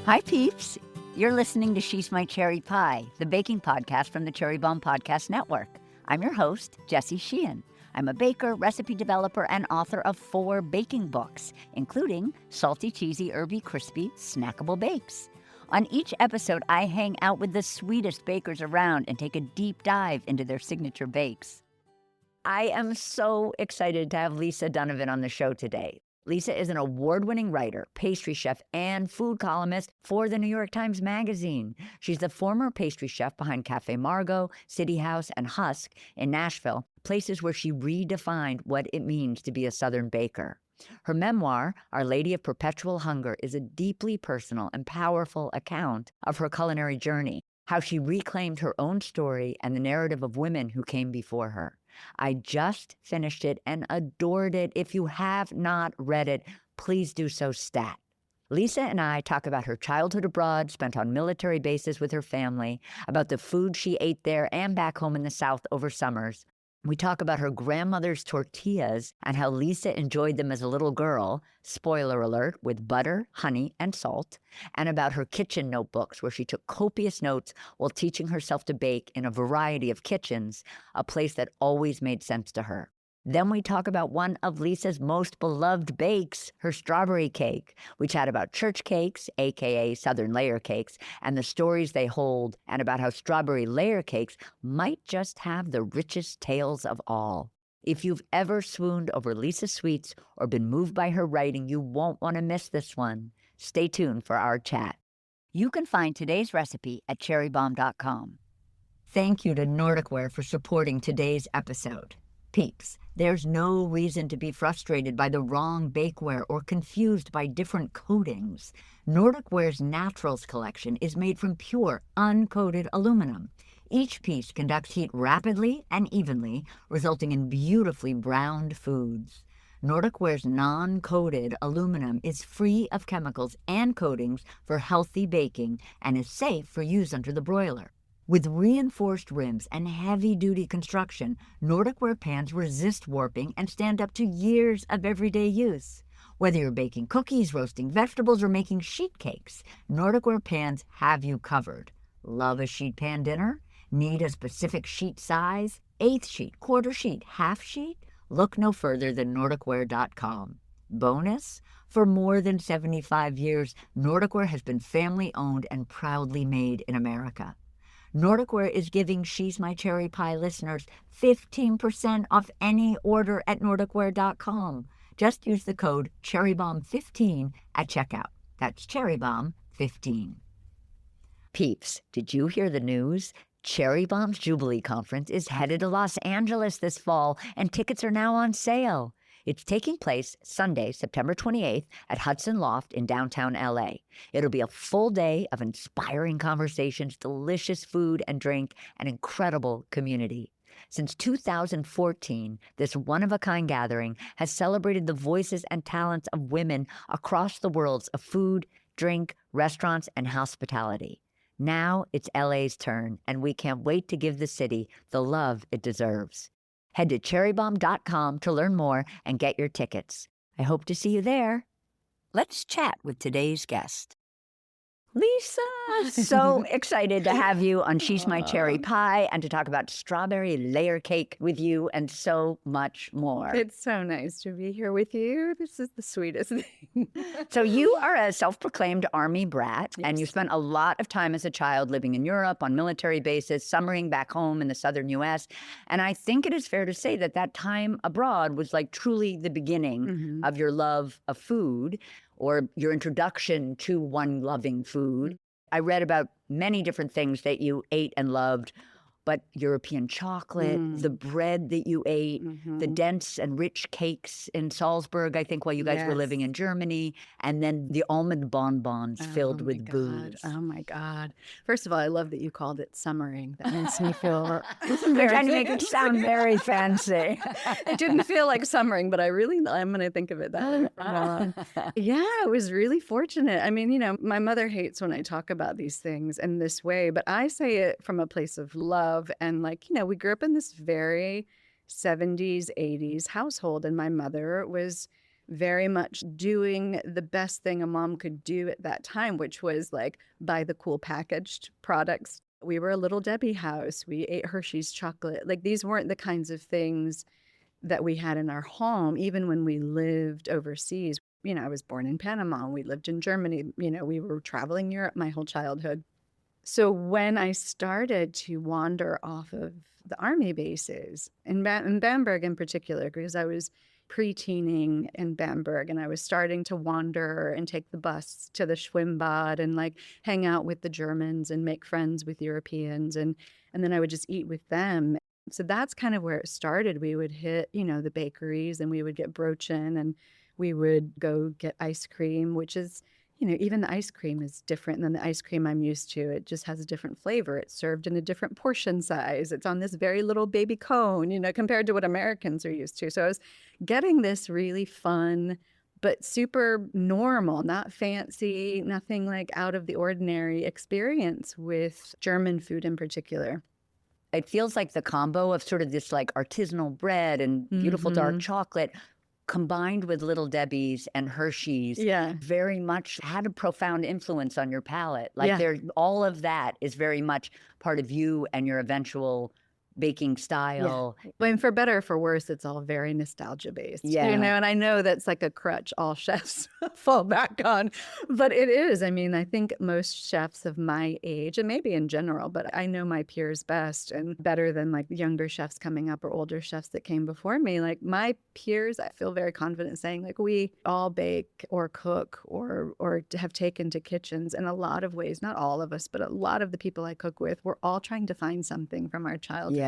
Hi, peeps. You're listening to She's My Cherry Pie, the baking podcast from the Cherry Bombe Podcast Network. I'm your host, Jessie Sheehan. I'm a baker, recipe developer, and author of 4 baking books, including Salty, Cheesy, Herby, Crispy, Snackable Bakes. On each episode, I hang out with the sweetest bakers around and take a deep dive into their signature bakes. I am so excited to have Lisa Donovan on the show today. Lisa is an award-winning writer, pastry chef, and food columnist for the New York Times Magazine. She's the former pastry chef behind Cafe Margot, City House, and Husk in Nashville, places where she redefined what it means to be a Southern baker. Her memoir, Our Lady of Perpetual Hunger, is a deeply personal and powerful account of her culinary journey, how she reclaimed her own story and the narrative of women who came before her. I just finished it and adored it. If you have not read it, please do so stat. Lisa and I talk about her childhood abroad, spent on military bases with her family, about the food she ate there and back home in the South over summers. We talk about her grandmother's tortillas and how Lisa enjoyed them as a little girl, spoiler alert, with butter, honey, and salt, and about her kitchen notebooks where she took copious notes while teaching herself to bake in a variety of kitchens, a place that always made sense to her. Then we talk about one of Lisa's most beloved bakes, her strawberry cake. We chat about church cakes, aka Southern layer cakes, and the stories they hold, and about how strawberry layer cakes might just have the richest tales of all. If you've ever swooned over Lisa's sweets or been moved by her writing, you won't want to miss this one. Stay tuned for our chat. You can find today's recipe at cherrybombe.com. Thank you to Nordicware for supporting today's episode. Peeps, there's no reason to be frustrated by the wrong bakeware or confused by different coatings. Nordicware's Naturals collection is made from pure, uncoated aluminum. Each piece conducts heat rapidly and evenly, resulting in beautifully browned foods. Nordicware's non-coated aluminum is free of chemicals and coatings for healthy baking and is safe for use under the broiler. With reinforced rims and heavy-duty construction, Nordicware pans resist warping and stand up to years of everyday use. Whether you're baking cookies, roasting vegetables, or making sheet cakes, Nordicware pans have you covered. Love a sheet pan dinner? Need a specific sheet size? Eighth sheet, quarter sheet, half sheet? Look no further than Nordicware.com. Bonus? For more than 75 years, Nordicware has been family-owned and proudly made in America. Nordicware is giving She's My Cherry Pie listeners 15% off any order at Nordicware.com. Just use the code CherryBomb15 at checkout. That's CherryBomb15. Peeps, did you hear the news? Cherry Bomb's Jubilee Conference is headed to Los Angeles this fall, and tickets are now on sale. It's taking place Sunday, September 28th at Hudson Loft in downtown LA. It'll be a full day of inspiring conversations, delicious food and drink, and incredible community. Since 2014, this one-of-a-kind gathering has celebrated the voices and talents of women across the worlds of food, drink, restaurants, and hospitality. Now it's LA's turn, and we can't wait to give the city the love it deserves. Head to cherrybombe.com to learn more and get your tickets. I hope to see you there. Let's chat with today's guest. Lisa, so excited to have you on She's My Cherry Pie and to talk about strawberry layer cake with you and so much more. It's so nice to be here with you. This is the sweetest thing. So you are a self-proclaimed Army brat, Yes. and you spent a lot of time as a child living in Europe on military bases, summering back home in the southern U.S. And I think it is fair to say that that time abroad was like truly the beginning of your love of food, or your introduction to one loving food. I read about many different things that you ate and loved, but European chocolate, the bread that you ate, the dense and rich cakes in Salzburg, I think, while you guys were living in Germany, and then the almond bonbons filled with booze. Oh my God. First of all, I love that you called it summering. That makes me feel They're trying to make it sound very fancy. It didn't feel like summering, but I'm going to think of it that way. Yeah, I was really fortunate. I mean, my mother hates when I talk about these things in this way, but I say it from a place of love. And we grew up in this very 70s, 80s household, and my mother was very much doing the best thing a mom could do at that time, which was like buy the cool packaged products. We were a Little Debbie house. We ate Hershey's chocolate. Like these weren't the kinds of things that we had in our home, even when we lived overseas. You know, I was born in Panama. We lived in Germany. You know, we were traveling Europe my whole childhood. So when I started to wander off of the army bases, in Bamberg in particular, because I was pre-teening in Bamberg and I was starting to wander and take the bus to the Schwimmbad and like hang out with the Germans and make friends with Europeans. And then I would just eat with them. So that's kind of where it started. We would hit, you know, the bakeries and we would get broochen and we would go get ice cream, which is, you know, even the ice cream is different than the ice cream I'm used to. It just has a different flavor. It's served in a different portion size. It's on this very little baby cone, you know, compared to what Americans are used to. So I was getting this really fun, but super normal, not fancy, nothing like out of the ordinary experience with German food in particular. It feels like the combo of sort of this like artisanal bread and beautiful dark chocolate combined with Little Debbie's and Hershey's very much had a profound influence on your palate. Like all of that is very much part of you and your eventual baking style. Well, and for better or for worse, it's all very nostalgia based. You know, and I know that's like a crutch all chefs fall back on, but it is. I mean, I think most chefs of my age, and maybe in general, but I know my peers best and better than like younger chefs coming up or older chefs that came before me. Like my peers, I feel very confident saying like we all bake or cook or have taken to kitchens in a lot of ways. Not all of us, but a lot of the people I cook with, we're all trying to find something from our childhood.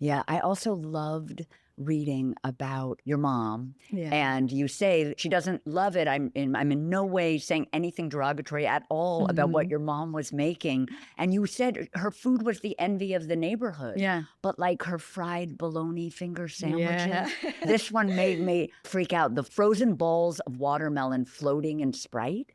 Yeah. I also loved reading about your mom. And you say she doesn't love it. I'm in no way saying anything derogatory at all about what your mom was making. And you said her food was the envy of the neighborhood. But like her fried bologna finger sandwiches, this one made me freak out. The frozen balls of watermelon floating in Sprite.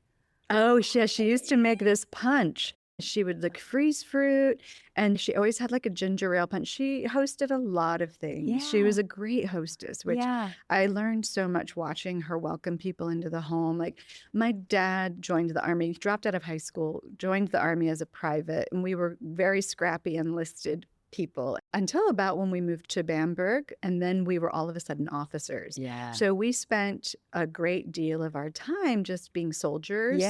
Oh, she used to make this punch. She would like freeze fruit, and she always had like a ginger ale punch. She hosted a lot of things. She was a great hostess, which I learned so much watching her welcome people into the home. Like my dad joined the army, he dropped out of high school, joined the army as a private, and we were very scrappy enlisted people until about when we moved to Bamberg, and then we were all of a sudden officers. So we spent a great deal of our time just being soldiers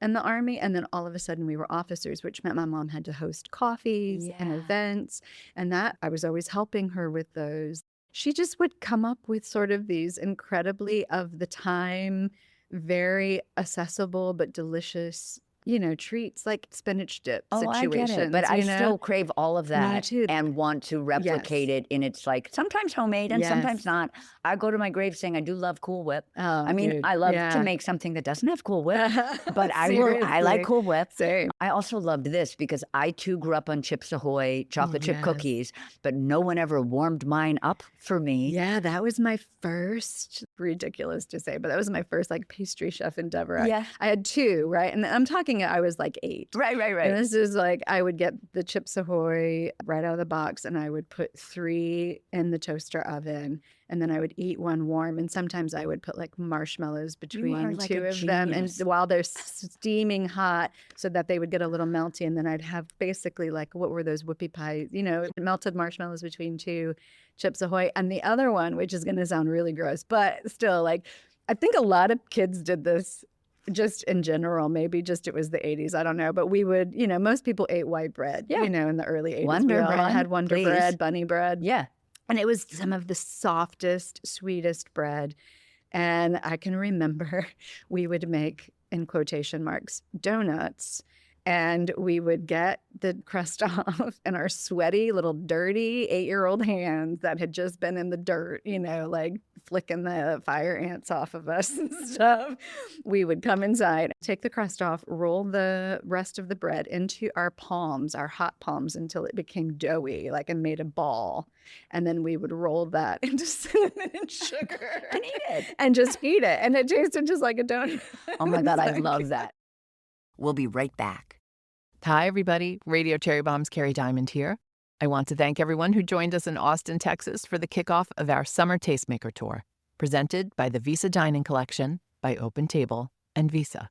in the army, and then all of a sudden we were officers, which meant my mom had to host coffees and events, and that I was always helping her with those. She just would come up with sort of these incredibly of the time, very accessible but delicious, you know, treats like spinach dip situations. I get it, but I still crave all of that and want to replicate it in its like sometimes homemade and sometimes not. I go to my grave saying I do love Cool Whip. I mean, I love to make something that doesn't have Cool Whip, but I like Cool Whip. Same. I also loved this because I too grew up on Chips Ahoy chocolate chip cookies, but no one ever warmed mine up for me. Yeah, that was my first, ridiculous to say, but that was my first like pastry chef endeavor. I had two, right? And I'm talking I was like 8. Right. And this is like, I would get the Chips Ahoy right out of the box and I would put 3 in the toaster oven and then I would eat one warm. And sometimes I would put like marshmallows between 2 of them and while they're steaming hot so that they would get a little melty. And then I'd have basically like, what were those whoopie pies? You know, melted marshmallows between 2 Chips Ahoy. And the other one, which is going to sound really gross, but still like, I think a lot of kids did this just in general, maybe just it was the 80s, I don't know. But we would, you know, most people ate white bread, you know, in the early 80s. Wonder we all bread, had Wonder bread, bunny bread. And it was some of the softest, sweetest bread. And I can remember we would make, in quotation marks, donuts. And we would get the crust off in our sweaty, little dirty 8-year-old hands that had just been in the dirt, you know, like flicking the fire ants off of us and stuff. We would come inside, take the crust off, roll the rest of the bread into our palms, our hot palms, until it became doughy, like and made a ball. And then we would roll that into cinnamon and sugar and eat it. And just eat it. And it tasted just like a donut. Oh my God, I love that. We'll be right back. Hi, everybody. Radio Cherry Bomb's Carrie Diamond here. I want to thank everyone who joined us in Austin, Texas for the kickoff of our Summer Tastemaker Tour. presented by the Visa Dining Collection by Open Table and Visa.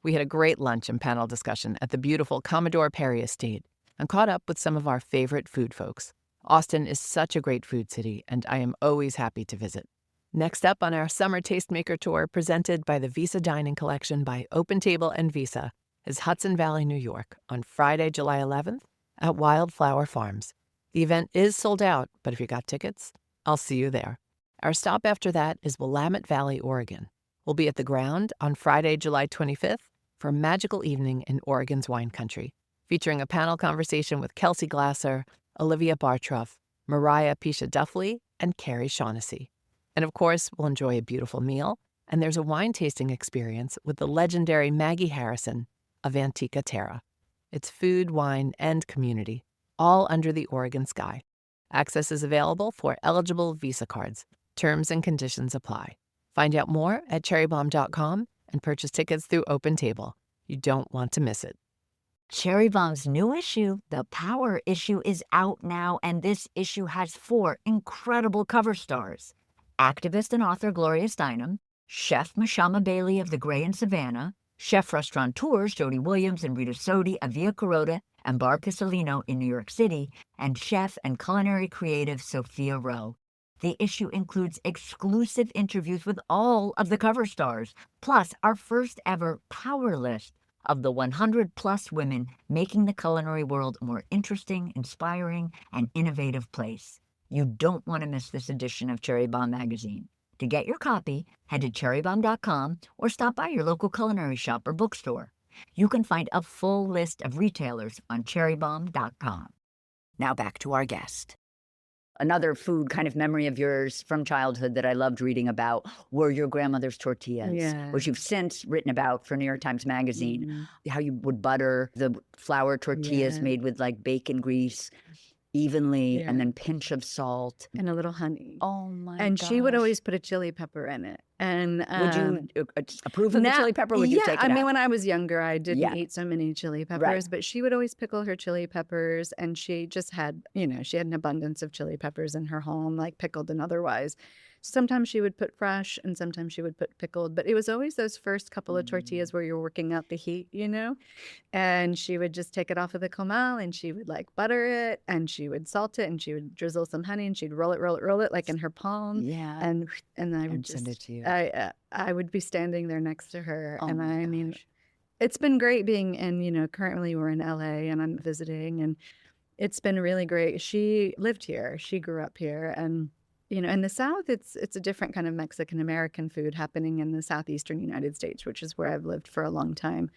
We had a great lunch and panel discussion at the beautiful Commodore Perry Estate and caught up with some of our favorite food folks. Austin is such a great food city, and I am always happy to visit. Next up on our Summer Tastemaker Tour, presented by the Visa Dining Collection by Open Table and Visa, is Hudson Valley, New York, on Friday, July 11th at Wildflower Farms. The event is sold out, but if you got tickets, I'll see you there. Our stop after that is Willamette Valley, Oregon. We'll be at the Ground on Friday, July 25th for a magical evening in Oregon's wine country, featuring a panel conversation with Kelsey Glasser, Olivia Bartroff, Mariah Pisha Duffley, and Carrie Shaughnessy. And of course, we'll enjoy a beautiful meal, and there's a wine tasting experience with the legendary Maggie Harrison of Antica Terra. It's food, wine, and community, all under the Oregon sky. Access is available for eligible Visa cards. Terms and conditions apply. Find out more at cherrybomb.com and purchase tickets through Open Table. You don't want to miss it. Cherry Bomb's new issue, The Power Issue, is out now, and this issue has 4 incredible cover stars. Activist and author Gloria Steinem, Chef Mashama Bailey of The Gray in Savannah, Chef Restaurateurs Jody Williams and Rita Sodi of Via Carota and Barb Piccolino in New York City, and chef and culinary creative Sophia Rowe. The issue includes exclusive interviews with all of the cover stars, plus our first ever power list of the 100-plus women making the culinary world a more interesting, inspiring, and innovative place. You don't want to miss this edition of Cherry Bomb magazine. To get your copy, head to cherrybomb.com or stop by your local culinary shop or bookstore. You can find a full list of retailers on cherrybomb.com. Now back to our guest. Another food kind of memory of yours from childhood that I loved reading about were your grandmother's tortillas, which you've since written about for New York Times Magazine, how you would butter the flour tortillas made with like bacon grease evenly and then pinch of salt. And a little honey. Oh my And gosh. she would always put a chili pepper in it. And would you approve of the chili pepper? Or would you take it I out? mean, when I was younger, I didn't eat so many chili peppers, but she would always pickle her chili peppers, and she just had, she had an abundance of chili peppers in her home, like pickled and otherwise. Sometimes she would put fresh and sometimes she would put pickled, but it was always those first couple of tortillas where you're working out the heat, and she would just take it off of the comal and she would like butter it and she would salt it and she would drizzle some honey and she'd roll it like in her palm. Yeah. And I would send it to you. I would be standing there next to her. Oh And my I mean, gosh. it's been great being in, currently we're in LA and I'm visiting, and it's been really great. She lived here. She grew up here, and in the South, it's a different kind of Mexican-American food happening in the southeastern United States, which is where I've lived for a long time.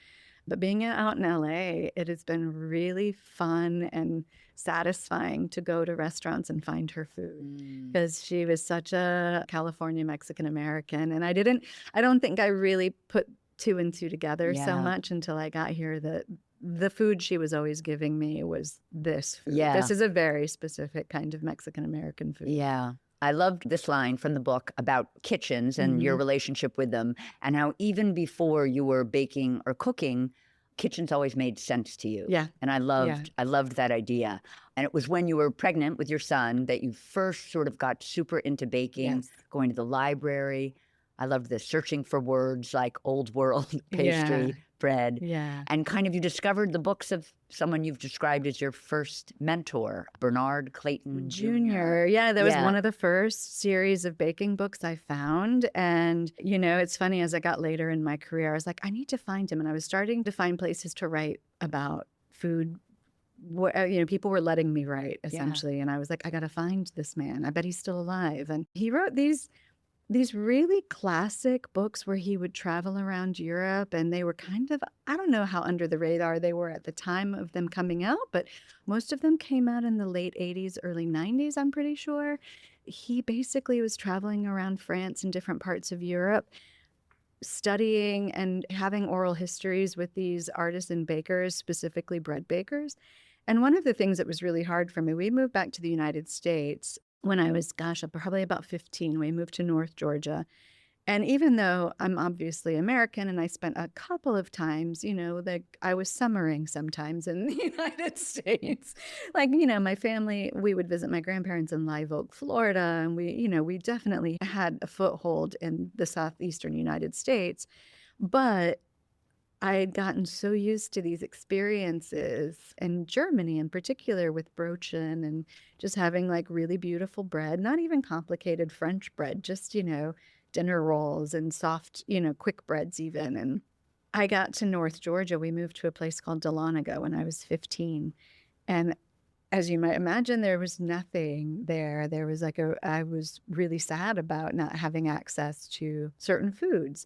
But being out in LA, it has been really fun and satisfying to go to restaurants and find her food, because she was such a California Mexican-American. And I don't think I really put 2 and 2 together so much until I got here, that the food she was always giving me was this food. Yeah. This is a very specific kind of Mexican-American food. Yeah. I loved this line from the book about kitchens and your relationship with them, and how even before you were baking or cooking, kitchens always made sense to you. Yeah. And I loved that idea. And it was when you were pregnant with your son that you first sort of got super into baking, going to the library. I loved this, searching for words like old world pastry, bread. Yeah. And kind of you discovered the books of someone you've described as your first mentor, Bernard Clayton Jr. Yeah, that was one of the first series of baking books I found. And, it's funny, as I got later in my career, I was like, I need to find him. And I was starting to find places to write about food. People were letting me write, essentially. And I was like, I got to find this man. I bet he's still alive. And he wrote these really classic books where he would travel around Europe, and they were kind of, I don't know how under the radar they were at the time of them coming out, but most of them came out in the late 80s, early 90s, I'm pretty sure. He basically was traveling around France and different parts of Europe, studying and having oral histories with these artisan bakers, specifically bread bakers. And one of the things that was really hard for me, we moved back to the United States when I was, probably about 15. We moved to North Georgia. And even though I'm obviously American and I spent a couple of times, like I was summering sometimes in the United States. Like, my family, we would visit my grandparents in Live Oak, Florida. And we definitely had a foothold in the southeastern United States. But I had gotten so used to these experiences in Germany in particular with Brochen and just having like really beautiful bread, not even complicated French bread, just, dinner rolls and soft, quick breads even. And I got to North Georgia. We moved to a place called Dahlonega when I was 15. And as you might imagine, there was nothing there. There was I was really sad about not having access to certain foods.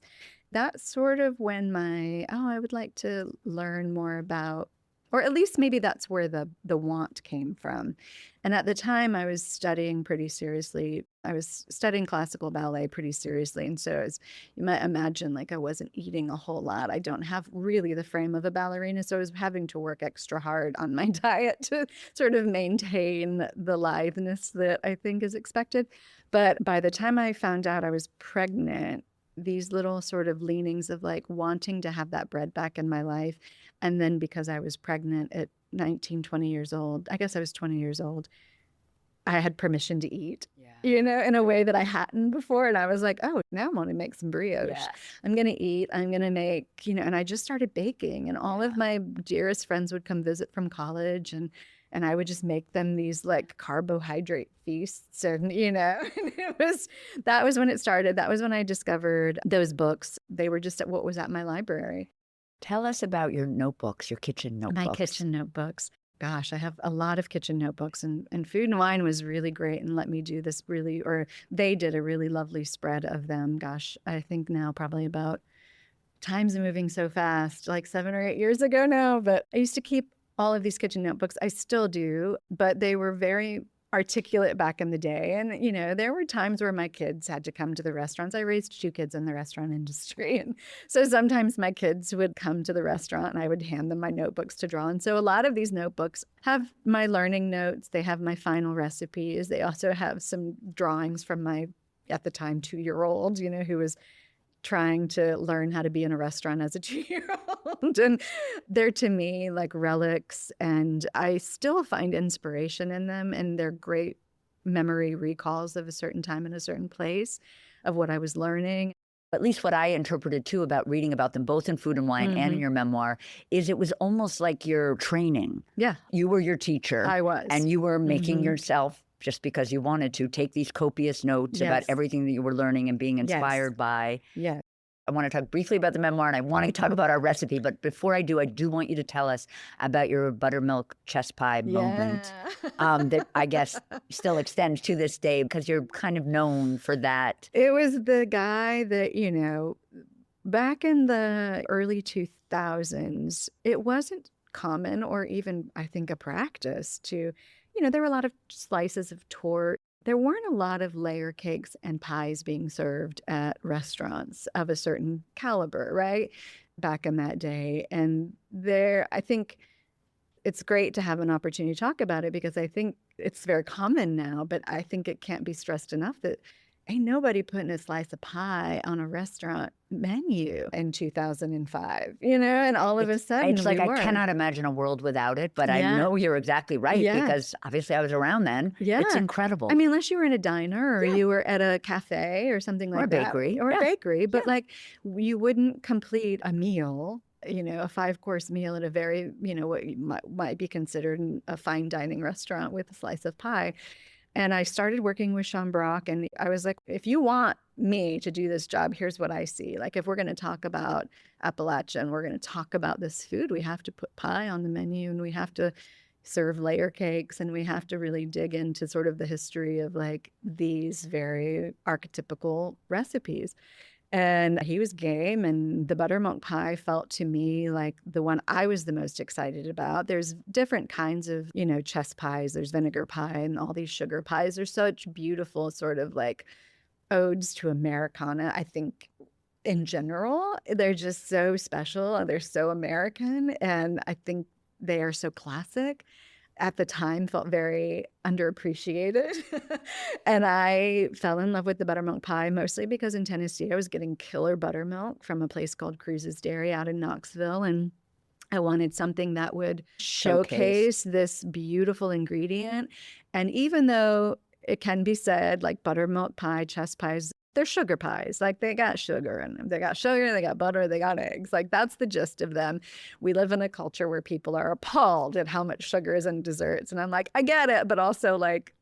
That's sort of when I would like to learn more about, or at least maybe that's where the want came from. And at the time I was studying pretty seriously. I was studying classical ballet pretty seriously. And so as you might imagine, like I wasn't eating a whole lot. I don't have really the frame of a ballerina. So I was having to work extra hard on my diet to sort of maintain the litheness that I think is expected. But by the time I found out I was pregnant, these little sort of leanings of like wanting to have that bread back in my life. And then because I was pregnant at 19, 20 years old, I guess I was 20 years old, I had permission to eat, in a way that I hadn't before. And I was like, oh, now I'm going to make some brioche. Yes. I'm going to eat. I'm going to make, and I just started baking. And all of my dearest friends would come visit from college and I would just make them these like carbohydrate feasts. And, that was when it started. That was when I discovered those books. They were just what was at my library. Tell us about your notebooks, your kitchen notebooks. My kitchen notebooks. Gosh, I have a lot of kitchen notebooks, and Food and Wine was really great and let me do this they did a really lovely spread of them. Gosh, I think now probably about, time's moving so fast, like 7 or 8 years ago now, but I used to keep all of these kitchen notebooks. I still do, but they were very articulate back in the day. And, there were times where my kids had to come to the restaurants. I raised 2 kids in the restaurant industry. And so sometimes my kids would come to the restaurant and I would hand them my notebooks to draw. And so a lot of these notebooks have my learning notes. They have my final recipes. They also have some drawings from my, at the time, 2-year-old, who was trying to learn how to be in a restaurant as a 2-year-old. And they're to me like relics, and I still find inspiration in them, and they're great memory recalls of a certain time in a certain place of what I was learning. At least what I interpreted too about reading about them, both in Food and Wine and in your memoir, is it was almost like your training. Yeah. You were your teacher. I was. And you were making yourself, just because you wanted to, take these copious notes about everything that you were learning and being inspired by. Yeah. I want to talk briefly about the memoir, and I want to talk about our recipe. But before I do want you to tell us about your buttermilk chess pie moment that I guess still extends to this day, because you're kind of known for that. It was the guy that, back in the early 2000s, it wasn't common or even, I think, a practice to, there were a lot of slices of torte. There weren't a lot of layer cakes and pies being served at restaurants of a certain caliber, right? Back in that day. And I think it's great to have an opportunity to talk about it, because I think it's very common now, but I think it can't be stressed enough that ain't nobody putting a slice of pie on a restaurant menu in 2005, and all of a sudden it's like I cannot imagine a world without it, but I know you're exactly right, because obviously I was around then. Yeah. It's incredible. I mean, unless you were in a diner or you were at a cafe or something like that. Or a bakery. But like you wouldn't complete a meal, a 5-course meal at a very, what might be considered a fine dining restaurant with a slice of pie. And I started working with Sean Brock, and I was like, if you want me to do this job, here's what I see. Like, if we're going to talk about Appalachia and we're going to talk about this food, we have to put pie on the menu, and we have to serve layer cakes, and we have to really dig into sort of the history of like these very archetypical recipes. And he was game, and the buttermilk pie felt to me like the one I was the most excited about. There's different kinds of, chess pies. There's vinegar pie and all these sugar pies. They're such beautiful sort of like odes to Americana, I think. In general, they're just so special and they're so American, and I think they are so classic. at the time felt very underappreciated. And I fell in love with the buttermilk pie, mostly because in Tennessee, I was getting killer buttermilk from a place called Cruz's Dairy out in Knoxville. And I wanted something that would showcase this beautiful ingredient. And even though it can be said, like buttermilk pie, chess pies, they're sugar pies. Like they got sugar in them. They got sugar, they got butter, they got eggs. Like that's the gist of them. We live in a culture where people are appalled at how much sugar is in desserts. And I'm like, I get it, but also like,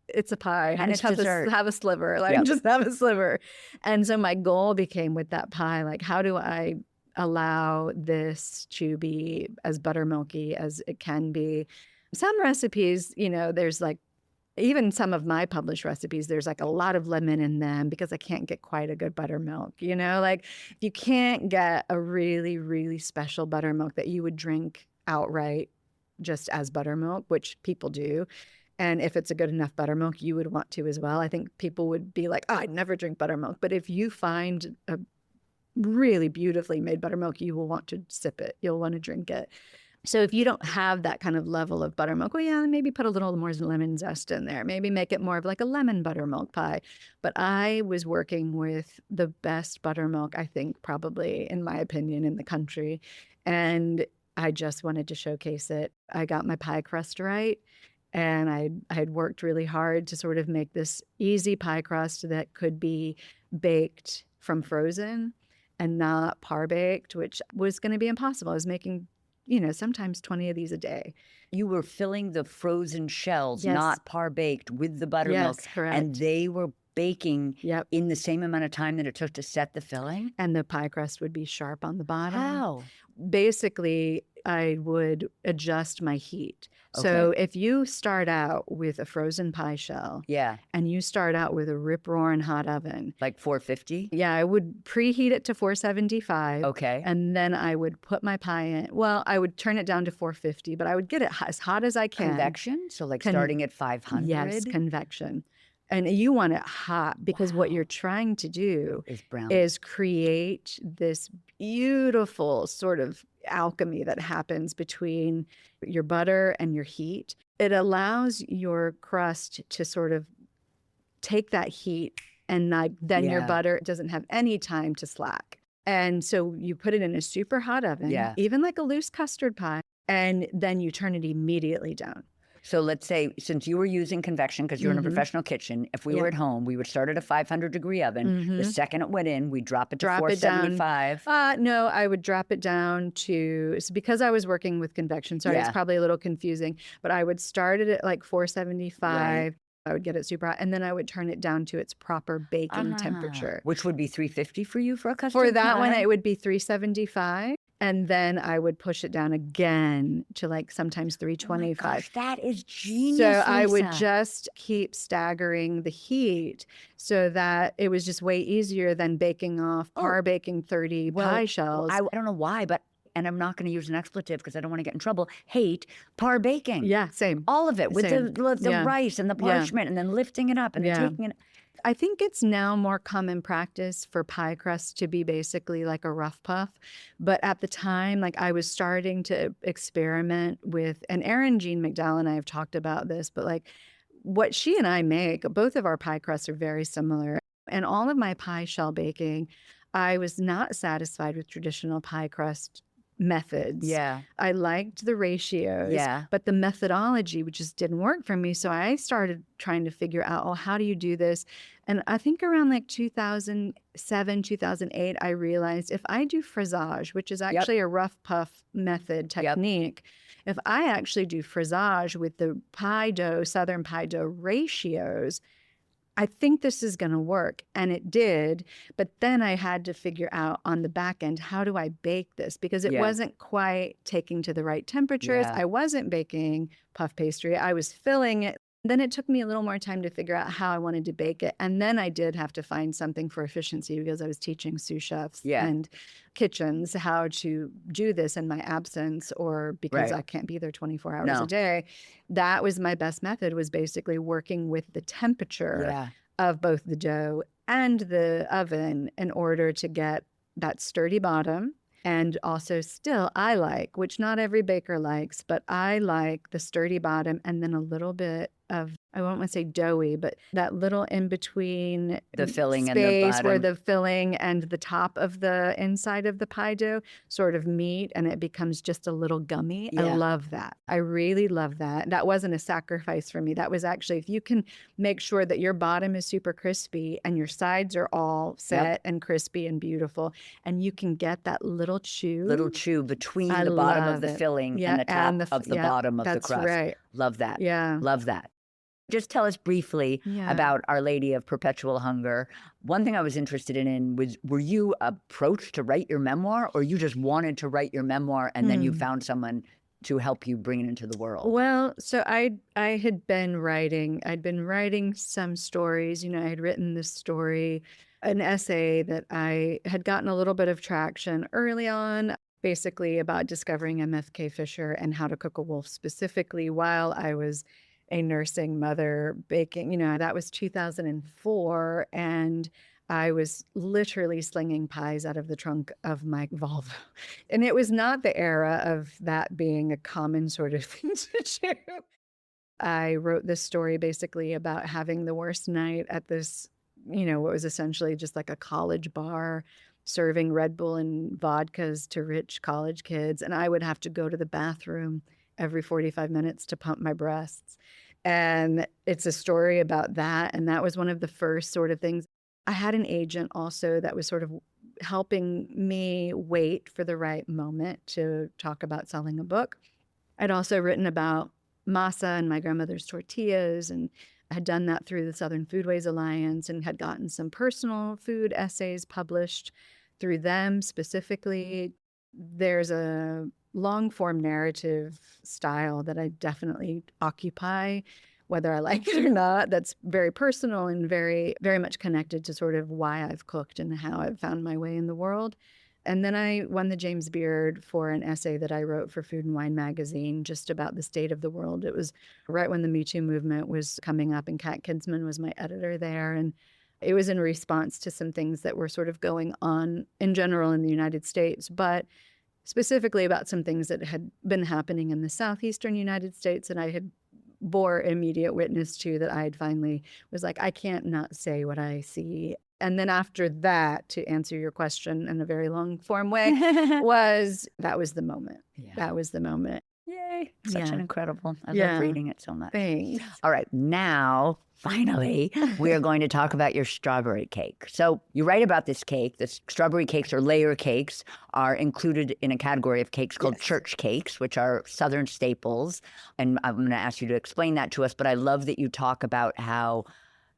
it's a pie. And it's dessert. Have a sliver. Like just have a sliver. And so my goal became with that pie, like how do I allow this to be as buttermilky as it can be? Some recipes, you know, there's like, even some of my published recipes, there's like a lot of lemon in them because I can't get quite a good buttermilk, you know, like you can't get a really, really special buttermilk that you would drink outright just as buttermilk, which people do. And if it's a good enough buttermilk, you would want to as well. I think people would be like, oh, I'd never drink buttermilk. But if you find a really beautifully made buttermilk, you will want to sip it. You'll want to drink it. So if you don't have that kind of level of buttermilk, well, yeah, maybe put a little more lemon zest in there. Maybe make it more of like a lemon buttermilk pie. But I was working with the best buttermilk, I think, probably, in my opinion, in the country. And I just wanted to showcase it. I got my pie crust right. And I had worked really hard to sort of make this easy pie crust that could be baked from frozen and not par baked, which was going to be impossible. I was making, you know, sometimes 20 of these a day. You were filling the frozen shells, Yes. not par baked, with the buttermilk. Yes, correct. And they were baking Yep. in the same amount of time that it took to set the filling? And the pie crust would be sharp on the bottom. How? Basically, I would adjust my heat. So if you start out with a frozen pie shell and you start out with a rip-roaring hot oven. Like 450? Yeah, I would preheat it to 475. Okay. And then I would put my pie in. Well, I would turn it down to 450, but I would get it as hot as I can. Convection? So like starting at 500? Yes, convection. And you want it hot because what you're trying to do is create this beautiful sort of alchemy that happens between your butter and your heat. It allows your crust to sort of take that heat and then your butter doesn't have any time to slack. And so you put it in a super hot oven, even like a loose custard pie, and then you turn it immediately down. So let's say, since you were using convection because you're in a professional kitchen, if we were at home, we would start at a 500-degree oven. The second it went in, we'd drop it to 475. No, I would drop it down to, so because I was working with convection, sorry, it's probably a little confusing, but I would start it at like 475. I would get it super hot, and then I would turn it down to its proper baking temperature. Which would be 350 for you for a custard For that pie? one, it would be 375. And then I would push it down again to like sometimes 325. Oh my gosh, that is genius, So I would Lisa. just keep staggering the heat so that it was just way easier than baking off par baking 30 pie shells. I don't know why, but, and I'm not going to use an expletive because I don't want to get in trouble, hate par baking. Yeah, same. All of it with Same. the rice and the parchment and then lifting it up and then taking it. I think it's now more common practice for pie crust to be basically like a rough puff. But at the time, like I was starting to experiment with, and Erin Jean McDowell and I have talked about this, but like what she and I make, both of our pie crusts are very similar. And all of my pie shell baking, I was not satisfied with traditional pie crust methods. Yeah. I liked the ratios, but the methodology just didn't work for me. So I started trying to figure out, how do you do this? And I think around like 2007, 2008, I realized if I do frizzage, which is actually a rough puff method technique, if I actually do frizzage with the pie dough, Southern pie dough ratios, I think this is going to work. And it did. But then I had to figure out on the back end, how do I bake this? Because it wasn't quite taking to the right temperatures. I wasn't baking puff pastry. I was filling it. Then it took me a little more time to figure out how I wanted to bake it. And then I did have to find something for efficiency because I was teaching sous chefs and kitchens how to do this in my absence, or because I can't be there 24 hours a day. That was my best method, was basically working with the temperature of both the dough and the oven in order to get that sturdy bottom And also still I like, which not every baker likes, but I like the sturdy bottom and then a little bit of, I won't want to say doughy, but that little in between The filling and the space where bottom. the filling and the top of the inside of the pie dough sort of meet and it becomes just a little gummy. I Yeah. love that. I really love that. That wasn't a sacrifice for me. That was actually, if you can make sure that your bottom is super crispy and your sides are all set and crispy and beautiful, and you can get that little chew. Little chew between I the bottom of love the it. filling Yeah, and the top and of the bottom of the that's crust. right. Love that. Yeah. Love that. Just tell us briefly Yeah. about Our Lady of Perpetual Hunger. One thing I was interested in was, were you approached to write your memoir, or you just wanted to write your memoir and then you found someone to help you bring it into the world? Well, so I had been writing. I'd been writing some stories. You know, I had written this story, an essay that I had gotten a little bit of traction early on, basically about discovering MFK Fisher and how to cook a wolf specifically while I was a nursing mother baking. You know, that was 2004, and I was literally slinging pies out of the trunk of my Volvo. And it was not the era of that being a common sort of thing to do. I wrote this story basically about having the worst night at this, you know, what was essentially just like a college bar, serving Red Bull and vodkas to rich college kids. And I would have to go to the bathroom every 45 minutes to pump my breasts. And it's a story about that. And that was one of the first sort of things. I had an agent also that was sort of helping me wait for the right moment to talk about selling a book. I'd also written about masa and my grandmother's tortillas, and I had done that through the Southern Foodways Alliance and had gotten some personal food essays published through them specifically. There's a long form narrative style that I definitely occupy, whether I like it or not. That's very personal and very, very much connected to sort of why I've cooked and how I've found my way in the world. And then I won the James Beard for an essay that I wrote for Food and Wine magazine just about the state of the world. It was right when the Me Too movement was coming up, and Kat Kinsman was my editor there. And it was in response to some things that were sort of going on in general in the United States, but specifically about some things that had been happening in the southeastern United States, and I had bore immediate witness to, that I had finally was like, I can't not say what I see. And then after that, to answer your question in a very long form way, that was the moment. Yeah. That was the moment. Yay. Such an incredible. I Yeah. love reading it so much. Thanks. All right. Now, finally, we are going to talk about your strawberry cake. So you write about this cake. The strawberry cakes, or layer cakes, are included in a category of cakes called church cakes, which are Southern staples. And I'm going to ask you to explain that to us. But I love that you talk about how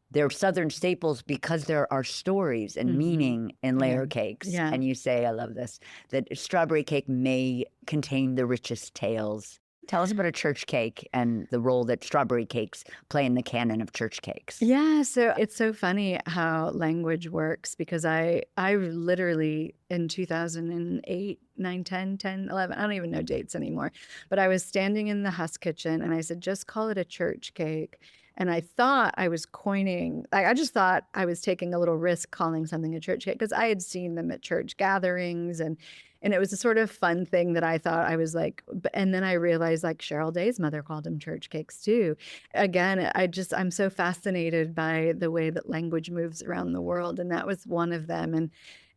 they're Southern staples because there are stories and meaning in layer cakes. Yeah. And you say, I love this, that strawberry cake may contain the richest tales. Tell us about a church cake and the role that strawberry cakes play in the canon of church cakes. Yeah, so it's so funny how language works, because I literally in 2008, 9, 10, 10, 11, I don't even know dates anymore, but I was standing in the Huss kitchen and I said, just call it a church cake. And I thought I was coining, I just thought I was taking a little risk calling something a church cake, because I had seen them at church gatherings, and it was a sort of fun thing that I thought I was like, and then I realized like Cheryl Day's mother called them church cakes too. Again, I'm so fascinated by the way that language moves around the world. And that was one of them.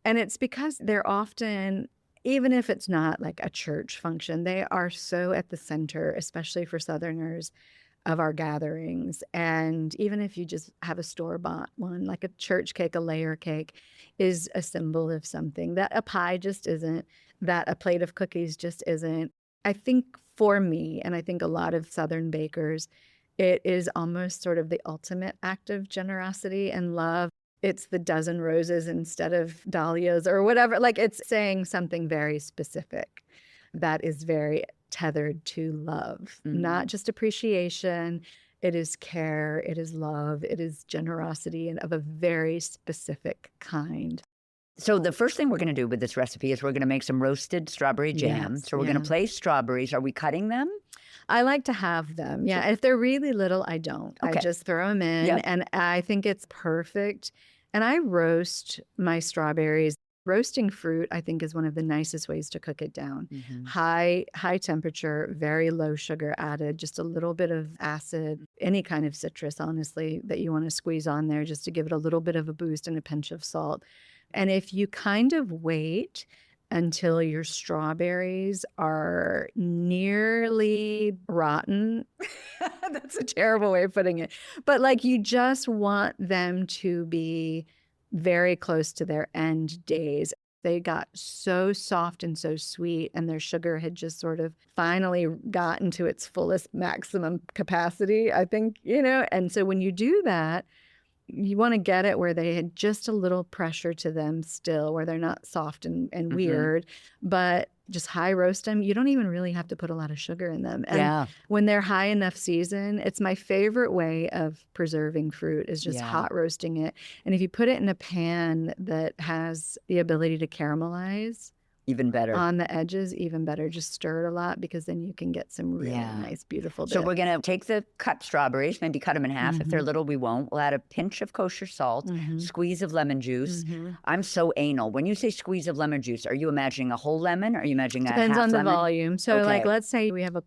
And it's because they're often, even if it's not like a church function, they are so at the center, especially for Southerners, of our gatherings. And even if you just have a store-bought one, like a church cake, a layer cake is a symbol of something that a pie just isn't, that a plate of cookies just isn't. I think for me, and I think a lot of Southern bakers, it is almost sort of the ultimate act of generosity and love. It's the dozen roses instead of dahlias or whatever. Like, it's saying something very specific that is very tethered to love, not just appreciation. It is care, it is love, it is generosity, and of a very specific kind. So the first thing we're going to do with this recipe is we're going to make some roasted strawberry jam. Yes, So we're going to place strawberries. Are we cutting them? I like to have them. Yeah, if they're really little, I don't. Okay. I just throw them in, and I think it's perfect. And I roast my strawberries roasting fruit, I think, is one of the nicest ways to cook it down. Mm-hmm. High temperature, very low sugar added, just a little bit of acid, any kind of citrus, honestly, that you want to squeeze on there just to give it a little bit of a boost, and a pinch of salt. And if you kind of wait until your strawberries are nearly rotten. That's a terrible way of putting it. But like, you just want them to be very close to their end days. They got so soft and so sweet, and their sugar had just sort of finally gotten to its fullest maximum capacity, I think, And so when you do that, you want to get it where they had just a little pressure to them still, where they're not soft and weird, but just high roast them. You don't even really have to put a lot of sugar in them. And when they're high enough season, it's my favorite way of preserving fruit is just hot roasting it. And if you put it in a pan that has the ability to caramelize, even better. On the edges, even better. Just stir it a lot, because then you can get some really nice, beautiful bits. So we're going to take the cut strawberries, maybe cut them in half. If they're little, we won't. We'll add a pinch of kosher salt, squeeze of lemon juice. I'm so anal. When you say squeeze of lemon juice, are you imagining a whole lemon? Or are you imagining a half lemon? Depends on the volume. So like, let's say we have a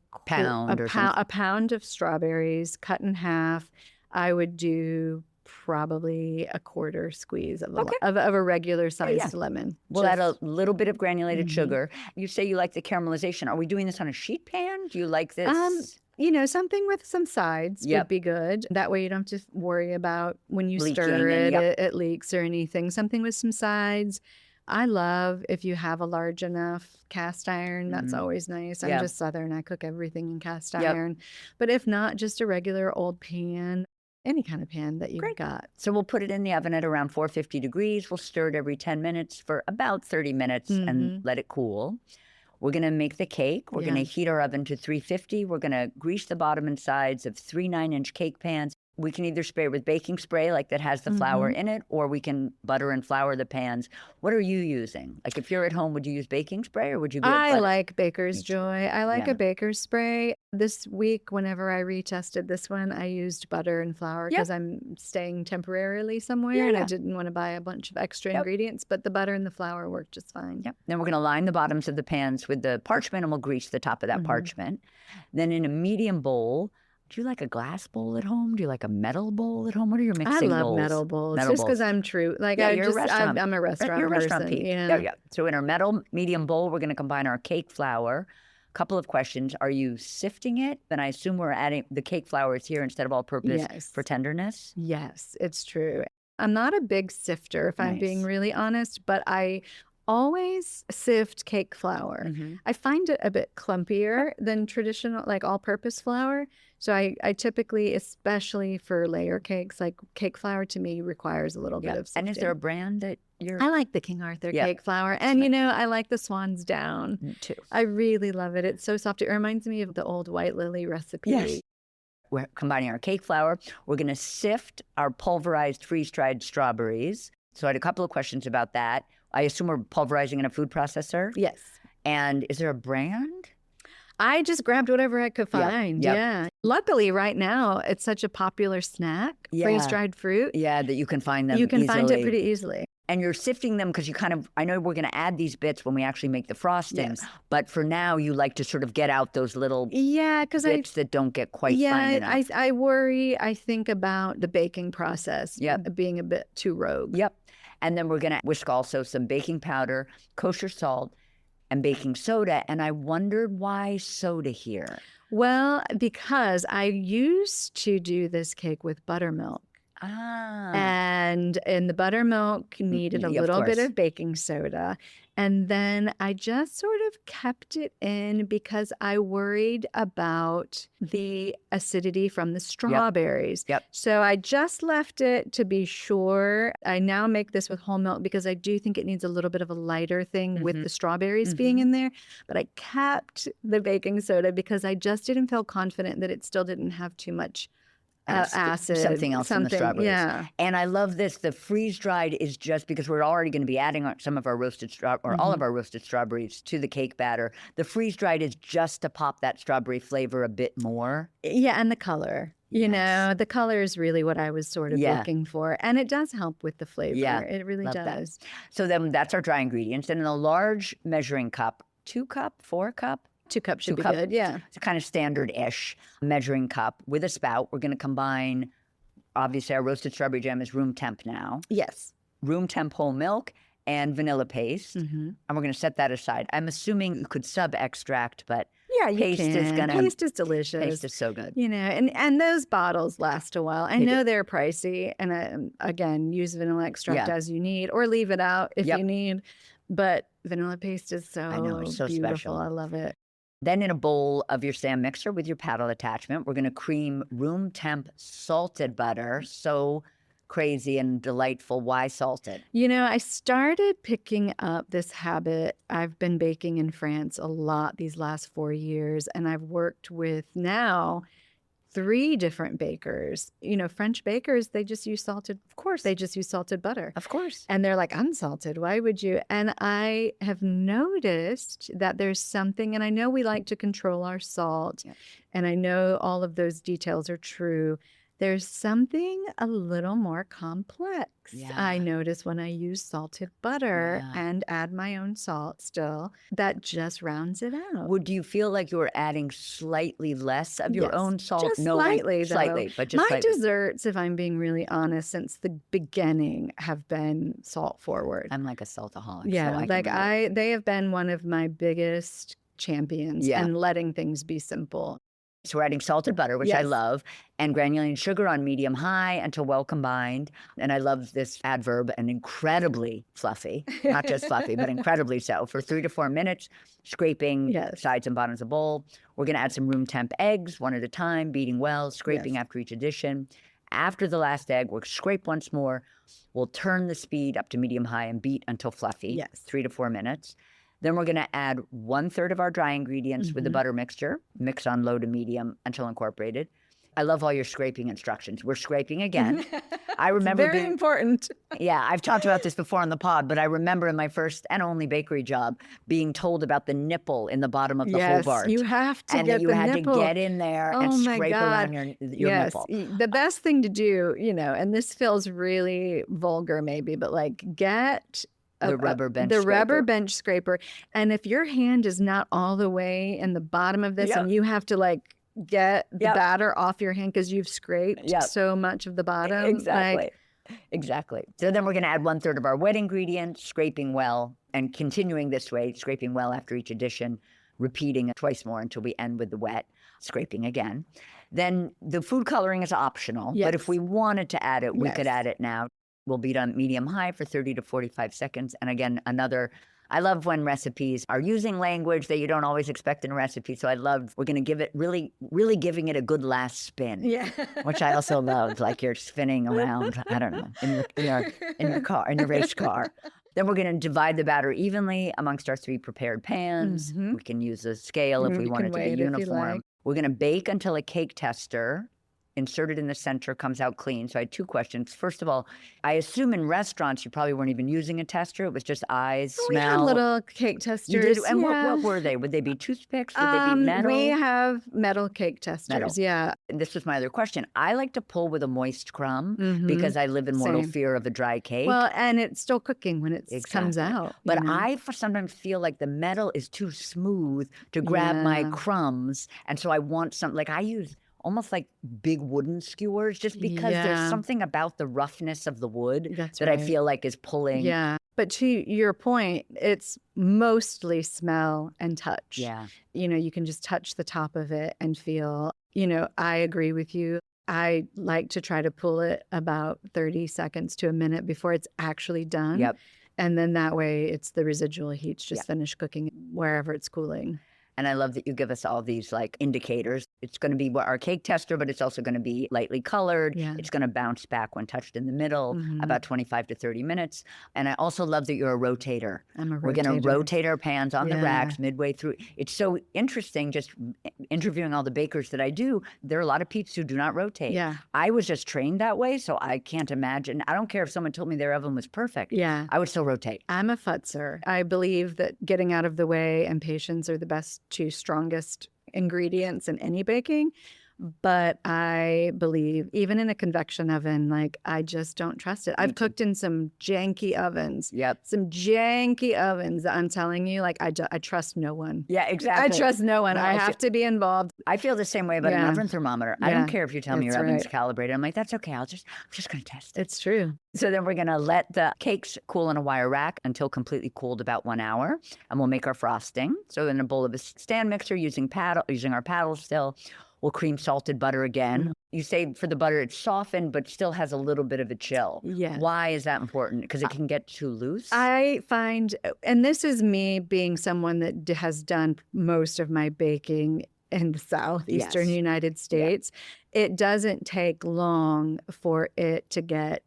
pound of strawberries cut in half. I would do probably a quarter squeeze of a regular sized lemon. We'll add a little bit of granulated sugar. You say you like the caramelization. Are we doing this on a sheet pan? Do you like this? Something with some sides would be good. That way you don't have to worry about when you stir it, it leaks or anything. Something with some sides. I love if you have a large enough cast iron. That's always nice. I'm just Southern. I cook everything in cast iron. But if not, just a regular old pan. Any kind of pan that you've got. So we'll put it in the oven at around 450 degrees. We'll stir it every 10 minutes for about 30 minutes and let it cool. We're going to make the cake. We're going to heat our oven to 350. We're going to grease the bottom and sides of 3 9-inch cake pans. We can either spray it with baking spray, like that has the flour in it, or we can butter and flour the pans. What are you using? Like, if you're at home, would you use baking spray, or would you? I like Baker's Joy. I like a baker's spray. This week, whenever I retested this one, I used butter and flour because I'm staying temporarily somewhere, and I didn't want to buy a bunch of extra ingredients. But the butter and the flour worked just fine. Then we're going to line the bottoms of the pans with the parchment, and we'll grease the top of that parchment. Then in a medium bowl. Do you like a glass bowl at home? Do you like a metal bowl at home? What are your mixing bowls? I love metal bowls. Just because I'm true. Like, you're I'm a restaurant You're a restaurant person. Yeah. So in our metal medium bowl, we're going to combine our cake flour. Couple of questions. Are you sifting it? Then I assume we're adding the cake flour is here instead of all-purpose for tenderness? Yes, it's true. I'm not a big sifter, if I'm being really honest, but I always sift cake flour. I find it a bit clumpier than traditional, like all-purpose flour. So I typically, especially for layer cakes, like cake flour to me requires a little bit of sifting. And is there a brand that you're? I like the King Arthur cake flour. And, I like the Swan's Down. Me too. I really love it. It's so soft. It reminds me of the old White Lily recipe. Yes. We're combining our cake flour. We're going to sift our pulverized freeze-dried strawberries. So I had a couple of questions about that. I assume we're pulverizing in a food processor? Yes. And is there a brand? I just grabbed whatever I could find. Yeah. Luckily, right now, it's such a popular snack, freeze-dried fruit. Yeah, that you can find them You can find it pretty easily. And you're sifting them because you I know we're going to add these bits when we actually make the frosting, but for now, you like to sort of get out those little bits that don't get quite fine enough. I worry, I think about the baking process being a bit too rogue. And then we're going to whisk also some baking powder, kosher salt, and baking soda. And I wondered why soda here. Well, because I used to do this cake with buttermilk. And the buttermilk needed a little bit of baking soda. And then I just sort of kept it in because I worried about the acidity from the strawberries. So I just left it to be sure. I now make this with whole milk because I do think it needs a little bit of a lighter thing with the strawberries being in there. But I kept the baking soda because I just didn't feel confident that it still didn't have too much acid, something else in the strawberries. And I love this. The freeze-dried is just because we're already going to be adding some of our roasted all of our roasted strawberries to the cake batter. The freeze-dried is just to pop that strawberry flavor a bit more. Yeah, and the color. You know, the color is really what I was sort of looking for. And it does help with the flavor. Yeah, It really love does. that. So then that's our dry ingredients. And in a large measuring cup, 2 cup, 4 cup? 2 cups should be 2 cup. good, yeah. It's a kind of standard-ish measuring cup with a spout. We're going to combine, obviously, our roasted strawberry jam is room temp now. Yes. Room temp whole milk and vanilla paste. And we're going to set that aside. I'm assuming you could sub-extract, but Yeah, you paste can. is going to... Paste is delicious. Paste is so good. You know, and those bottles last a while. I know they're pricey. And again, use vanilla extract as you need or leave it out if you need. But vanilla paste is so, it's so beautiful. special. I love it. Then in a bowl of your stand mixer with your paddle attachment, we're going to cream room temp salted butter. So crazy and delightful. Why salted? You know, I started picking up this habit. I've been baking in France a lot these last 4 years, and I've worked with now 3 different bakers. You know, French bakers, they just use salted. Of course. They just use salted butter. Of course. And they're like, unsalted, why would you? And I have noticed that there's something, and I know we like to control our salt, and I know all of those details are true. There's something a little more complex. I notice when I use salted butter and add my own salt still, that just rounds it out. Would you feel like you were adding slightly less of your own salt? Just slightly, though. Slightly, but just my slightly. desserts, if I'm being really honest, since the beginning have been salt forward. I'm like a saltaholic. Yeah, so they have been one of my biggest champions and letting things be simple. So we're adding salted butter, which I love, and granulated sugar on medium high until well combined. And I love this adverb, and incredibly fluffy, not just fluffy, but incredibly so. For 3 to 4 minutes, scraping sides and bottoms of the bowl. We're going to add some room temp eggs, one at a time, beating well, scraping after each addition. After the last egg, we'll scrape once more. We'll turn the speed up to medium high and beat until fluffy, 3 to 4 minutes. Then we're going to add 1/3 of our dry ingredients with the butter mixture, mix on low to medium until incorporated. I love all your scraping instructions. We're scraping again. I remember Very important. Yeah, I've talked about this before on the pod, but I remember in my first and only bakery job being told about the nipple in the bottom of the Hobart. You have to and get that you the had nipple. to get in there and scrape around your nipple. The best thing to do, you know, and this feels really vulgar maybe, but like get the rubber bench scraper. And if your hand is not all the way in the bottom of this and you have to like get the batter off your hand because you've scraped so much of the bottom. Exactly. So then we're going to add 1/3 of our wet ingredients, scraping well, and continuing this way, scraping well after each addition, repeating twice more until we end with the wet, scraping again. Then the food coloring is optional, but if we wanted to add it, we could add it now. We'll beat on medium high for 30 to 45 seconds. And again, I love when recipes are using language that you don't always expect in a recipe. So we're going to give it really giving it a good last spin. Yeah. Which I also love, like you're spinning around, I don't know, in your car, in your race car. Then we're going to divide the batter evenly amongst our 3 prepared pans. We can use a scale if we want it to be uniform. We're going to bake until a cake tester inserted in the center comes out clean. So I had 2 questions. First of all, I assume in restaurants you probably weren't even using a tester. It was just eyes, smell. We had little cake testers. And what were they? Would they be toothpicks? Would they be metal? We have metal cake testers, And this was my other question. I like to pull with a moist crumb because I live in mortal fear of a dry cake. Well, and it's still cooking when it comes out. But I sometimes feel like the metal is too smooth to grab my crumbs. And so I want like I use almost like big wooden skewers just because there's something about the roughness of the wood that I feel like is pulling. Yeah. But to your point, it's mostly smell and touch. Yeah. You know, you can just touch the top of it and feel, you know, I agree with you. I like to try to pull it about 30 seconds to a minute before it's actually done. Yep. And then that way it's the residual heat's just finished cooking wherever it's cooling. And I love that you give us all these like indicators. It's going to be our cake tester, but it's also going to be lightly colored. Yeah. It's going to bounce back when touched in the middle, about 25 to 30 minutes. And I also love that you're a rotator. I'm a rotator. We're going to rotate our pans on the racks midway through. It's so interesting just interviewing all the bakers that I do. There are a lot of peeps who do not rotate. Yeah. I was just trained that way, so I can't imagine. I don't care if someone told me their oven was perfect. Yeah. I would still rotate. I'm a futzer. I believe that getting out of the way and patience are the best 2 strongest ingredients in any baking. But I believe even in a convection oven, like I just don't trust it. I've cooked in some janky ovens. Yep. Some janky ovens that I'm telling you, like I trust no one. Yeah, exactly. I trust no one. No, I have to be involved. I feel the same way about an oven thermometer. I don't care if you tell me your oven's calibrated. I'm like, that's okay. I'm just going to test it. It's true. So then we're going to let the cakes cool in a wire rack until completely cooled, about 1 hour. And we'll make our frosting. So in a bowl of a stand mixer using our paddle still, we'll cream salted butter again. You say for the butter, it's softened, but still has a little bit of a chill. Yeah. Why is that important? Because it can get too loose? I find, and this is me being someone that has done most of my baking in the southeastern United States, it doesn't take long for it to get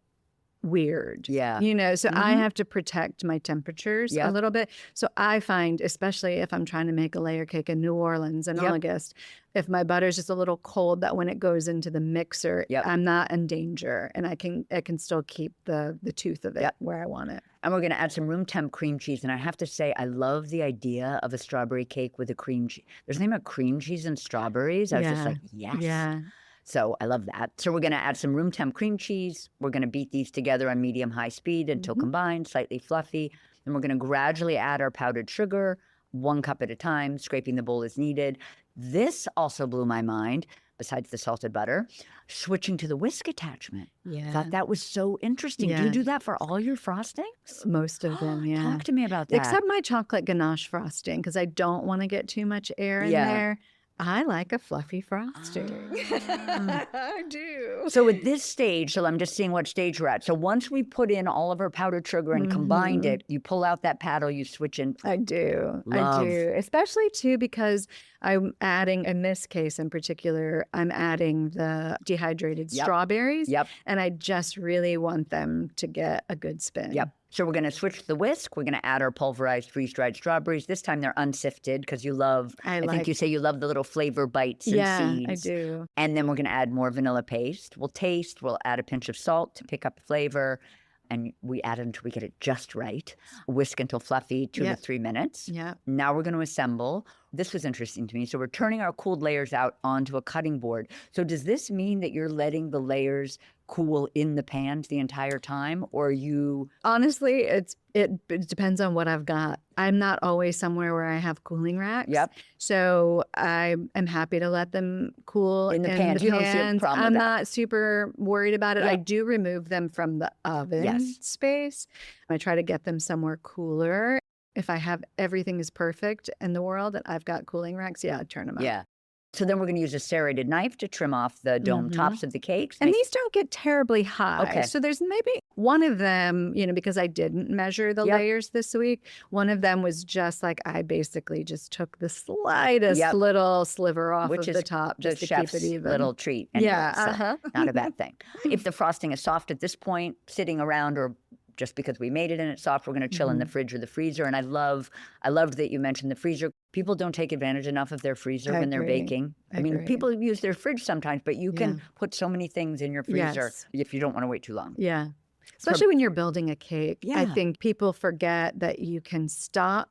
weird. Yeah. You know, so I have to protect my temperatures a little bit. So I find, especially if I'm trying to make a layer cake in New Orleans in August, if my butter's just a little cold, that when it goes into the mixer, I'm not in danger, and I can still keep the tooth of it where I want it. And we're going to add some room temp cream cheese. And I have to say, I love the idea of a strawberry cake with a cream cheese. There's something about cream cheese and strawberries. I was just like, yes. Yeah. So I love that. So we're going to add some room temp cream cheese. We're going to beat these together on medium-high speed until combined, slightly fluffy. Then we're going to gradually add our powdered sugar, 1 cup at a time, scraping the bowl as needed. This also blew my mind, besides the salted butter, switching to the whisk attachment. Yeah. Thought that was so interesting. Do you do that for all your frostings? Most of them, yeah. Talk to me about that. Except my chocolate ganache frosting, because I don't want to get too much air in there. I like a fluffy frosting. I do. So at this stage, so I'm just seeing what stage we're at. So once we put in all of our powdered sugar and combined it, you pull out that paddle, you switch in. I do. I do. Especially too, because I'm adding, in this case in particular, I'm adding the dehydrated strawberries. And I just really want them to get a good spin. So we're going to switch to the whisk. We're going to add our pulverized freeze-dried strawberries. This time they're unsifted because you love, I think you say you love the little flavor bites and seeds. Yeah, I do. And then we're going to add more vanilla paste. We'll taste. We'll add a pinch of salt to pick up flavor. And we add it until we get it just right. Whisk until fluffy, 2 to 3 minutes. Now we're going to assemble. This was interesting to me. So we're turning our cooled layers out onto a cutting board. So does this mean that you're letting the layers cool in the pans the entire time, or you? Honestly, it depends on what I've got. I'm not always somewhere where I have cooling racks. So I am happy to let them cool in the pans. You don't see a problem I'm with that. Not super worried about it. I do remove them from the oven space. I try to get them somewhere cooler. If I have everything is perfect in the world and I've got cooling racks, I'd turn them up. So then we're going to use a serrated knife to trim off the dome tops of the cakes. And these don't get terribly high. Okay. So there's maybe one of them, because I didn't measure the layers this week. One of them was just like, I basically just took the slightest little sliver off of the top just to keep it even. Little treat. Anyway, so not a bad thing. If the frosting is soft at this point, sitting around or just because we made it and it's soft, we're going to chill in the fridge or the freezer. And I loved that you mentioned the freezer. People don't take advantage enough of their freezer when they're baking. I mean, people use their fridge sometimes, but you can put so many things in your freezer if you don't want to wait too long. Yeah. Especially when you're building a cake. I think people forget that you can stop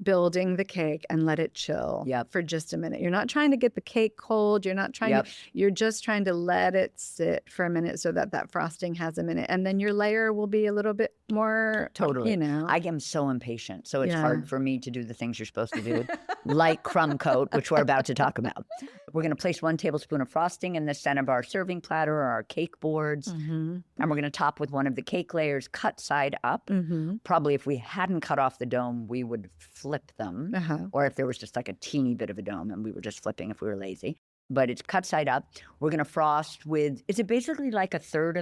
building the cake and let it chill for just a minute. You're not trying to get the cake cold. You're not trying to, you're just trying to let it sit for a minute so that frosting has a minute. And then your layer will be a little bit more, I am so impatient. So it's hard for me to do the things you're supposed to do, like crumb coat, which we're about to talk about. We're going to place 1 tablespoon of frosting in the center of our serving platter or our cake boards. And we're going to top with one of the cake layers cut side up. Probably if we hadn't cut off the dome, we would flip them, or if there was just like a teeny bit of a dome and we were just flipping if we were lazy. But it's cut side up. We're going to frost with, is it basically like a third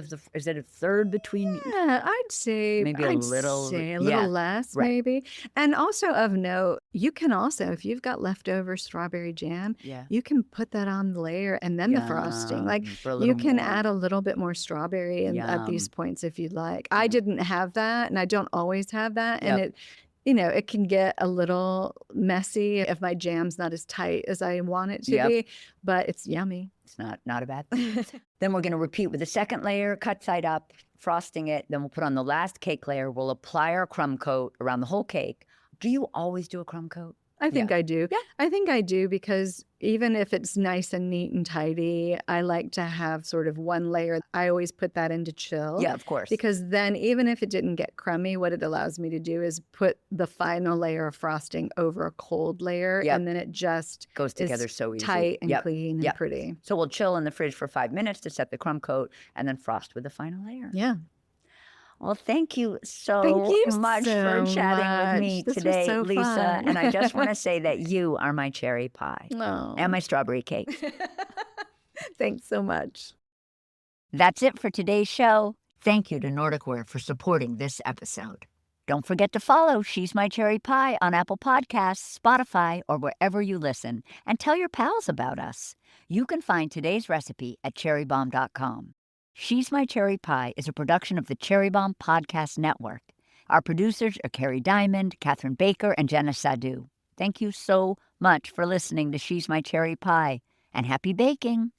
between? Yeah, I'd say maybe a little less, maybe. And also of note, you can also, if you've got leftover strawberry jam, you can put that on the layer and then the frosting. Like you can add a little bit more strawberry at these points if you'd like. I didn't have that, and I don't always have that, and it can get a little messy if my jam's not as tight as I want it to be, but it's yummy. It's not a bad thing. Then we're going to repeat with the second layer, cut side up, frosting it. Then we'll put on the last cake layer. We'll apply our crumb coat around the whole cake. Do you always do a crumb coat? I think I do. Yeah. I think I do because even if it's nice and neat and tidy, I like to have sort of one layer. I always put that into chill. Yeah, of course. Because then even if it didn't get crummy, what it allows me to do is put the final layer of frosting over a cold layer. Yep. And then it just Goes together is so easy. tight and Yep. clean Yep. and pretty. So we'll chill in the fridge for 5 minutes to set the crumb coat and then frost with the final layer. Yeah. Well, thank you so Thank you much so for chatting with me much. This was today, so Lisa. fun. And I just want to say that you are my cherry pie Oh. and my strawberry cake. Thanks so much. That's it for today's show. Thank you to Nordic Ware for supporting this episode. Don't forget to follow She's My Cherry Pie on Apple Podcasts, Spotify, or wherever you listen, and tell your pals about us. You can find today's recipe at cherrybomb.com. She's My Cherry Pie is a production of the Cherry Bombe Podcast Network. Our producers are Carrie Diamond, Catherine Baker, and Jenna Sadu. Thank you so much for listening to She's My Cherry Pie, and happy baking!